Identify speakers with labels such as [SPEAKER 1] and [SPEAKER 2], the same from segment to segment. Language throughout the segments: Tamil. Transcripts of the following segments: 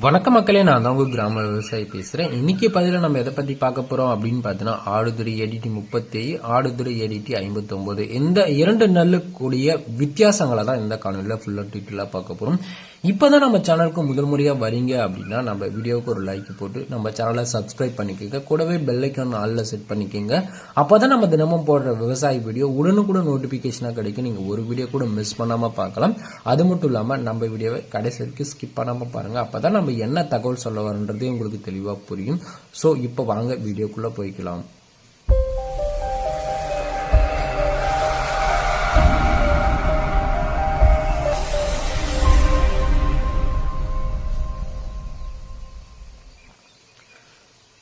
[SPEAKER 1] வணக்க மக்களே, நான் தான் உங்க கிராம விவசாயி பேசுறேன். இன்னைக்கு பதில நம்ம எதை பத்தி பார்க்க போறோம் அப்படின்னு பார்த்தீங்கன்னா, ஆடுதுறை ஏடிடி 37, ஆடுதுறை ஏடிடி 59 இந்த இரண்டு நெல்லுக்குரிய வித்தியாசங்களை தான் இந்த காணொலியில ஃபுல்லா டீட்டெயிலா பார்க்க போறோம். இப்பதான் நம்ம சேனலுக்கு முதல் முறையா வரீங்க அப்படின்னா நம்ம வீடியோவுக்கு ஒரு லைக் போட்டு நம்ம சேனலை சப்ஸ்கிரைப் பண்ணிக்கோங்க. கூடவே பெல் ஐக்கான் ஆல்ல செட் பண்ணிக்கோங்க. அப்பதான் நம்ம தினமும் போடுற விவசாய வீடியோ உடனுக்குடன் நோட்டிபிகேஷனா கிடைக்கும். நீங்க ஒரு வீடியோ கூட மிஸ் பண்ணாம பார்க்கலாம். அது மட்டும் இல்லாம நம்ம வீடியோவை கடைசி வரைக்கும் ஸ்கிப் பண்ணாம பாருங்க. அப்பதான் நம்ம என்ன தகவல் சொல்ல வரன்றதே உங்களுக்கு தெளிவா புரியும். சோ இப்போ வாங்க வீடியோக்குள்ள போய்க்கலாம்.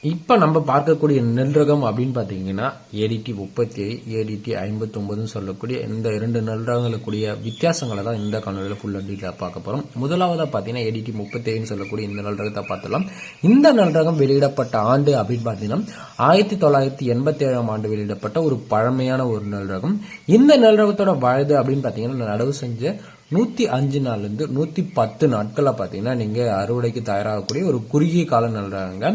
[SPEAKER 1] இப்ப நம்ம பார்க்கக்கூடிய நெல் ரகம் அப்படின்னு பாத்தீங்கன்னா ஏடிடி 37, ஏடிடி 59 சொல்லக்கூடிய இந்த இரண்டு நெல் ரகங்களுக்குரிய வித்தியாசங்களை தான் இந்த காணொலியில ஃபுல்லா டீட்டெயிலா பார்க்க போறோம். முதலாவதா பாத்தீங்கன்னா ஏடிடி 37 சொல்லக்கூடிய இந்த நெல் ரகத்தை பார்த்தலாம். இந்த நெல் ரகம் வெளியிடப்பட்ட ஆண்டு அப்படின்னு பாத்தீங்கன்னா 1987 ஆண்டு வெளியிடப்பட்ட ஒரு பழமையான ஒரு நெல் ரகம். இந்த நெல் ரகத்தோட வயது அப்படின்னு பாத்தீங்கன்னா நடவு செஞ்ச 105 நாள்ல இருந்து 110 நாட்களா பாத்தீங்கன்னா நீங்க அறுவடைக்கு தயாராகக்கூடிய ஒரு குறுகிய கால நெல் ரகங்க.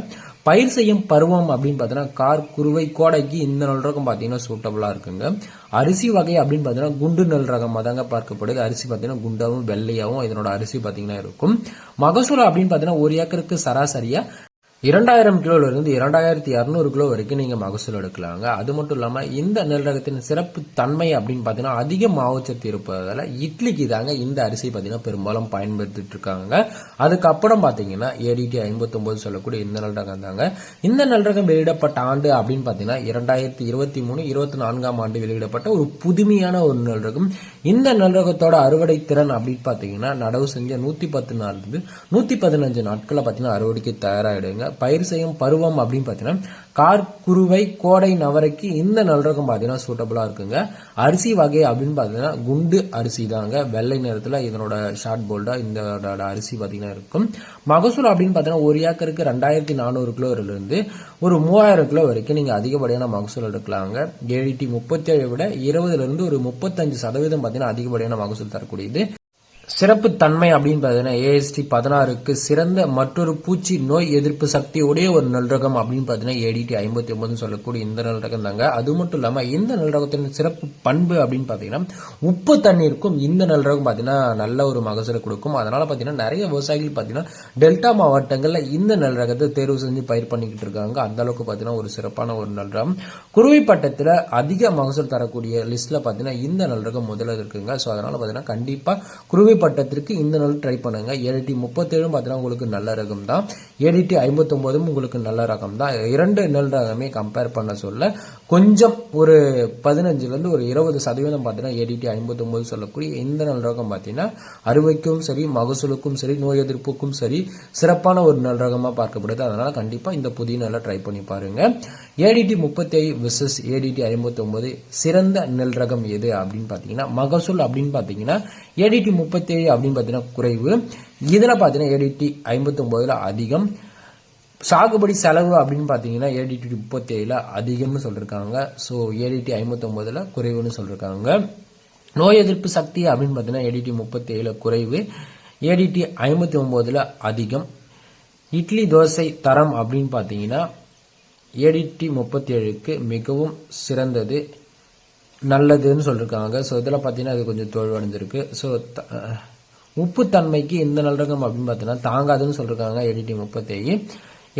[SPEAKER 1] பயிர் செய்யும் பருவம் அப்படின்னு பாத்தீங்கன்னா கார், குறுவை, கோடைக்கு இந்த நெல் ரகம் பாத்தீங்கன்னா சூட்டபிளா இருக்குங்க. அரிசி வகை அப்படின்னு பாத்தீங்கன்னா குண்டு நெல் ரகமா தாங்க பார்க்கப்படுது. அரிசி பாத்தீங்கன்னா குண்டாவும் வெள்ளையாவும் இதனோட அரிசி பாத்தீங்கன்னா இருக்கும். மகசூல் அப்படின்னு பாத்தீங்கன்னா ஒரு ஏக்கருக்கு சராசரியா 2000 கிலோல இருந்து 2200 கிலோ வரைக்கும் நீங்க மகசூல் எடுக்கலாங்க. அது மட்டும் இல்லாம இந்த நெல் ரகத்தின் சிறப்பு தன்மை அப்படின்னு பாத்தீங்கன்னா அதிக மாவுச்சத்து இருப்பதால இட்லிக்கு தாங்க இந்த அரிசி பாத்தீங்கன்னா பெரும்பாலும் பயன்படுத்திட்டு இருக்காங்க. அதுக்கப்புறம் பாத்தீங்கன்னா ஏடிடி 59 சொல்லக்கூடிய இந்த நெல் ரகம் தாங்க. இந்த நெல் ரகம் வெளியிடப்பட்ட ஆண்டு அப்படின்னு பாத்தீங்கன்னா 2023-24 ஆண்டு வெளியிடப்பட்ட ஒரு புதுமையான ஒரு நெல் ரகம். இந்த நெல் ரகத்தோட அறுவடை திறன் அப்படின்னு பாத்தீங்கன்னா நடவு செஞ்ச 110 நாள்ல இருந்து 115 நாட்களை பாத்தீங்கன்னா அறுவடைக்கு தயாராகிடுங்க. பயிர் செய்யும் பருவம் அப்படின்னு பாத்தீங்கன்னா கார், குறுவை, கோடை, நவரைக்கு இந்த நெல் ரகம் பாத்தீங்கன்னா சூட்டபிளா இருக்குங்க. அரிசி வகை அப்படின்னு பாத்தீங்கன்னா குண்டு அரிசி தாங்க. வெள்ளை நிறத்துல இதனோட ஷார்ட் போல்டா இந்த அரிசி பாத்தீங்கன்னா இருக்கும். மகசூல் அப்படின்னு பாத்தீங்கன்னா ஒரு ஏக்கருக்கு 2400 கிலோல இருந்து ஒரு 3000 கிலோ வரைக்கும் நீங்க அதிகப்படியான மகசூல் எடுக்கலாங்க. ஏடிடி 37 விட 20 இருந்து ஒரு 35% பாத்தீங்கன்னா அதிகப்படியான மகசூல் தரக்கூடியது. சிறப்பு தன்மை அப்படின்னு பாத்தீங்கன்னா ஏஎஸ்டி 16க்கு சிறந்த மற்றொரு பூச்சி நோய் எதிர்ப்பு சக்தி உடைய ஒரு நெல் ரகம் அப்படின்னு பாத்தீங்கன்னா ஏடிடி 59 சொல்லக்கூடிய இந்த நெல் ரகம் தாங்க. அது மட்டும் இல்லாம இந்த நெல் ரகத்தின் சிறப்பு பண்பு அப்படின்னு பாத்தீங்கன்னா உப்பு தண்ணீருக்கும் இந்த நெல் ரகம் பாத்தீங்கன்னா நல்ல ஒரு மகசூலை கொடுக்கும். அதனால பாத்தீங்கன்னா நிறைய விவசாயிகள் பாத்தீங்கன்னா டெல்டா மாவட்டங்கள்ல இந்த நெல் ரகத்தை தேர்வு செஞ்சு பயிர் பண்ணிக்கிட்டு இருக்காங்க. அந்த அளவுக்கு பாத்தீங்கன்னா ஒரு சிறப்பான ஒரு நெல் ரகம். குறுவை பட்டத்துல அதிக மகசூல் தரக்கூடிய லிஸ்ட்ல பாத்தீங்கன்னா இந்த நெல் ரகம் முதல்ல இருக்குங்க. சோ அதனால பாத்தீங்கன்னா கண்டிப்பா குறுவை பட்டத்திற்கு இந்த நெல் ட்ரை பண்ணுங்க. ஏடிடி 37 பாத்தீங்கன்னா உங்களுக்கு நல்ல ரகம் தான். ஏடிடி 59 உங்களுக்கு நல்ல ரகம் தான். இரண்டு நெல் ரகமே கம்பேர் பண்ண சொல்ல கொஞ்சம் ஒரு 15 இருந்து ஒரு 20% பாத்தீங்கன்னா ஏடிடி 59 சொல்லக்கூடிய இந்த நெல் ரகம் பாத்தீங்கன்னா அறுவைக்கும் சரி, மகசூலுக்கும் சரி, நோய் எதிர்ப்புக்கும் சரி சிறப்பான ஒரு நெல் ரகமா பார்க்கப்படுது. அதனால கண்டிப்பா இந்த புதிய நெல்லை ட்ரை பண்ணி பாருங்க. ஏடிடி 37 விசஸ் ஏடிடி 59 சிறந்த நெல் ரகம் எது அப்படின்னு பாத்தீங்கன்னா மகசூல் அப்படின்னு பாத்தீங்கன்னா ஏடிடி 37 அப்படின்னு பாத்தீங்கன்னா குறைவு. இதுல பாத்தீங்கன்னா ஏடிடி 59 அதிகம். சாகுபடி செலவு அப்படின்னு பாத்தீங்கன்னா ஏடிடி 37 அதிகம்னு சொல்லிருக்காங்க. சோ ஏடிடி 59 குறைவுன்னு சொல்லிருக்காங்க. நோய் எதிர்ப்பு சக்தி அப்படின்னு பாத்தீங்கன்னா ஏடிடி 37 குறைவு, ஏடிடி 59 அதிகம். இட்லி தோசை தரம் அப்படின்னு பாத்தீங்கன்னா ஏடிடி 37க்கு மிகவும் சிறந்தது, நல்லதுன்னு சொல்லிருக்காங்க. ஸோ இதில் பார்த்தீங்கன்னா அது கொஞ்சம் தோல்வடைஞ்சிருக்கு. ஸோ உப்பு தன்மைக்கு இந்த நெல் ரகம் அப்படின்னு பார்த்தீங்கன்னா தாங்காதுன்னு சொல்லிருக்காங்க ஏடிடி 37.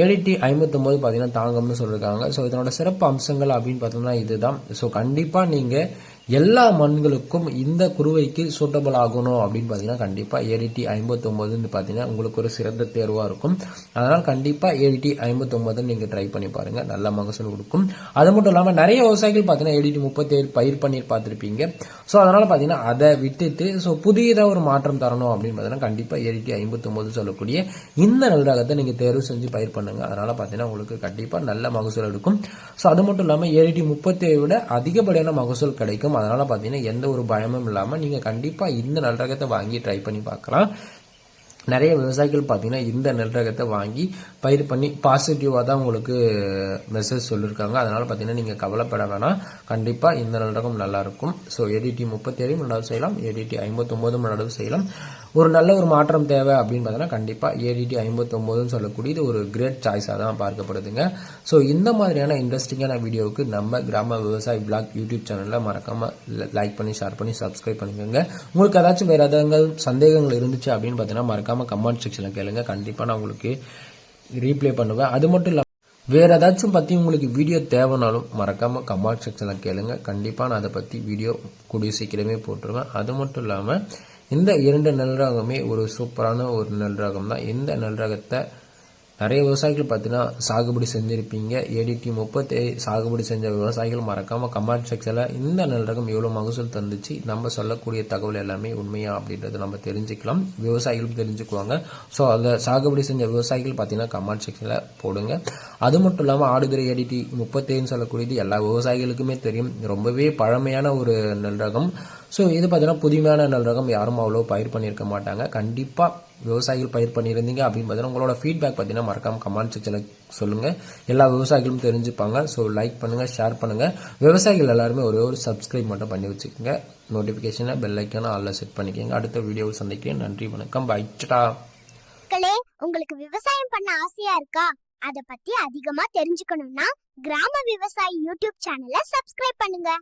[SPEAKER 1] ஏடிடி 59 பார்த்தீங்கன்னா தாங்கம்னு சொல்லிருக்காங்க. ஸோ இதனோட சிறப்பு அம்சங்கள் அப்படின்னு பார்த்தோம்னா இதுதான். ஸோ கண்டிப்பாக நீங்கள் எல்லா மண்களுக்கும் இந்த குறுவைக்கு சூட்டபிள் ஆகணும் அப்படின்னு பார்த்தீங்கன்னா கண்டிப்பா ஏடிடி 59 பார்த்தீங்கன்னா உங்களுக்கு ஒரு சிறந்த தேர்வா இருக்கும். அதனால கண்டிப்பா ஏடிடி 59 நீங்க ட்ரை பண்ணி பாருங்க, நல்ல மகசூல் கொடுக்கும். அது மட்டும் இல்லாம நிறைய விவசாயிகள் பார்த்தீங்கன்னா ஏடிடி 37 பயிர் பண்ணி பார்த்திருப்பீங்க. ஸோ அதனால பார்த்தீங்கன்னா அதை விட்டுட்டு ஸோ புதியதாக ஒரு மாற்றம் தரணும் அப்படின்னு பார்த்தீங்கன்னா கண்டிப்பா ஏடிடி 59 சொல்லக்கூடிய இந்த நெல் ரகத்தை நீங்க தேர்வு செஞ்சு பயிர் பண்ணுங்க. அதனால பார்த்தீங்கன்னா உங்களுக்கு கண்டிப்பா நல்ல மகசூல் எடுக்கும். ஸோ அது மட்டும் இல்லாம ஏடிடி 37 விட அதிகப்படியான மகசூல் கிடைக்கும். அதனால பாத்தீங்கன்னா எந்த ஒரு பயமும் இல்லாம நீங்க கண்டிப்பா இந்த நெல் ரகத்தை வாங்கி ட்ரை பண்ணி பார்க்கலாம். நிறைய விவசாயிகள் பாத்தீங்கன்னா இந்த நெல் ரகத்தை வாங்கி பயிர் பண்ணி பாசிட்டிவா தான் உங்களுக்கு மெசேஜ் சொல்லியிருக்காங்க. அதனால பாத்தீங்கன்னா நீங்க கவலைப்பட வேணாம், கண்டிப்பா இந்த நெல் ரகம் நல்லா இருக்கும். ஸோ ஏடிடி 37 நடவு செய்யலாம், ஏடிடி 59 நடவு செய்யலாம். ஒரு நல்ல ஒரு மாற்றம் தேவை அப்படின்னு பார்த்தோன்னா கண்டிப்பாக ஏடிடி 59 சொல்லக்கூடிய இது ஒரு கிரேட் சாய்ஸாக தான் பார்க்கப்படுதுங்க. ஸோ இந்த மாதிரியான இன்ட்ரெஸ்டிங்கான வீடியோவுக்கு நம்ம கிராம விவசாய பிளாக் யூடியூப் சேனலில் மறக்காமல் லைக் பண்ணி ஷேர் பண்ணி சப்ஸ்கிரைப் பண்ணிக்கோங்க. உங்களுக்கு ஏதாச்சும் வேறு ஏதாவது சந்தேகங்கள் இருந்துச்சு அப்படின்னு பார்த்தீங்கன்னா மறக்காமல் கமெண்ட் செக்ஷனில் கேளுங்க. கண்டிப்பாக நான் உங்களுக்கு ரீப்ளே பண்ணுவேன். அது மட்டும் இல்லாமல் வேறு ஏதாச்சும் பற்றி உங்களுக்கு வீடியோ தேவைனாலும் மறக்காமல் கமெண்ட் செக்ஷனில் கேளுங்க. கண்டிப்பாக நான் அதை பற்றி வீடியோ கூடிய சீக்கிரமே போட்டுருவேன். அது மட்டும் இல்லாமல் இந்த 2 நெல் ரகமே ஒரு சூப்பரான ஒரு நெல் ரகம் தான். இந்த நெல் ரகத்தை நிறைய விவசாயிகள் பார்த்தீங்கன்னா சாகுபடி செஞ்சுருப்பீங்க. ஏடிடி 37 சாகுபடி செஞ்ச விவசாயிகள் மறக்காமல் கமெண்ட் செக்ஷனில் இந்த நெல் ரகம் எவ்வளோ மகசூல் தந்துச்சு, நம்ம சொல்லக்கூடிய தகவல் எல்லாமே உண்மையா அப்படின்றத நம்ம தெரிஞ்சுக்கலாம், விவசாயிகளும் தெரிஞ்சுக்குவாங்க. ஸோ அதை சாகுபடி செஞ்ச விவசாயிகள் பார்த்தீங்கன்னா கமெண்ட் செக்ஷனில் போடுங்க. அது மட்டும் இல்லாமல் ஆடுதுறை ஏடிடி 37 சொல்லக்கூடியது எல்லா விவசாயிகளுக்குமே தெரியும், ரொம்பவே பழமையான ஒரு நெல் ரகம். ஸோ இது பார்த்தீங்கன்னா புதுமையான நெல் ரகம், யாரும் அவ்வளோ பயிர் பண்ணியிருக்க மாட்டாங்க. கண்டிப்பாக விவசாயிகள் பயிர் பண்ணியிருந்தீங்க அப்படின்னு பார்த்தீங்கன்னா உங்களோட ஃபீட்பேக் பார்த்தீங்கன்னா மறக்காமல் கமெண்ட் செக்ஷனில் சொல்லுங்கள். எல்லா விவசாயிகளும் தெரிஞ்சுப்பாங்க. ஸோ லைக் பண்ணுங்கள், ஷேர் பண்ணுங்கள். விவசாயிகள் எல்லாருமே ஒரே ஒரு சப்ஸ்கிரைப் மட்டும் பண்ணி வச்சுக்கோங்க. நோட்டிஃபிகேஷனை பெல் ஐக்கான ஆல்ல செட் பண்ணிக்கோங்க. அடுத்த வீடியோவில் சந்திக்கிறேன். நன்றி, வணக்கம், பை.
[SPEAKER 2] உங்களுக்கு விவசாயம் பண்ண ஆசையா இருக்கா? அத பத்தி அதிகமா தெரிஞ்சுக்கணும்னா கிராம விவசாயி யூடியூப் சேனலை சப்ஸ்கிரைப் பண்ணுங்க.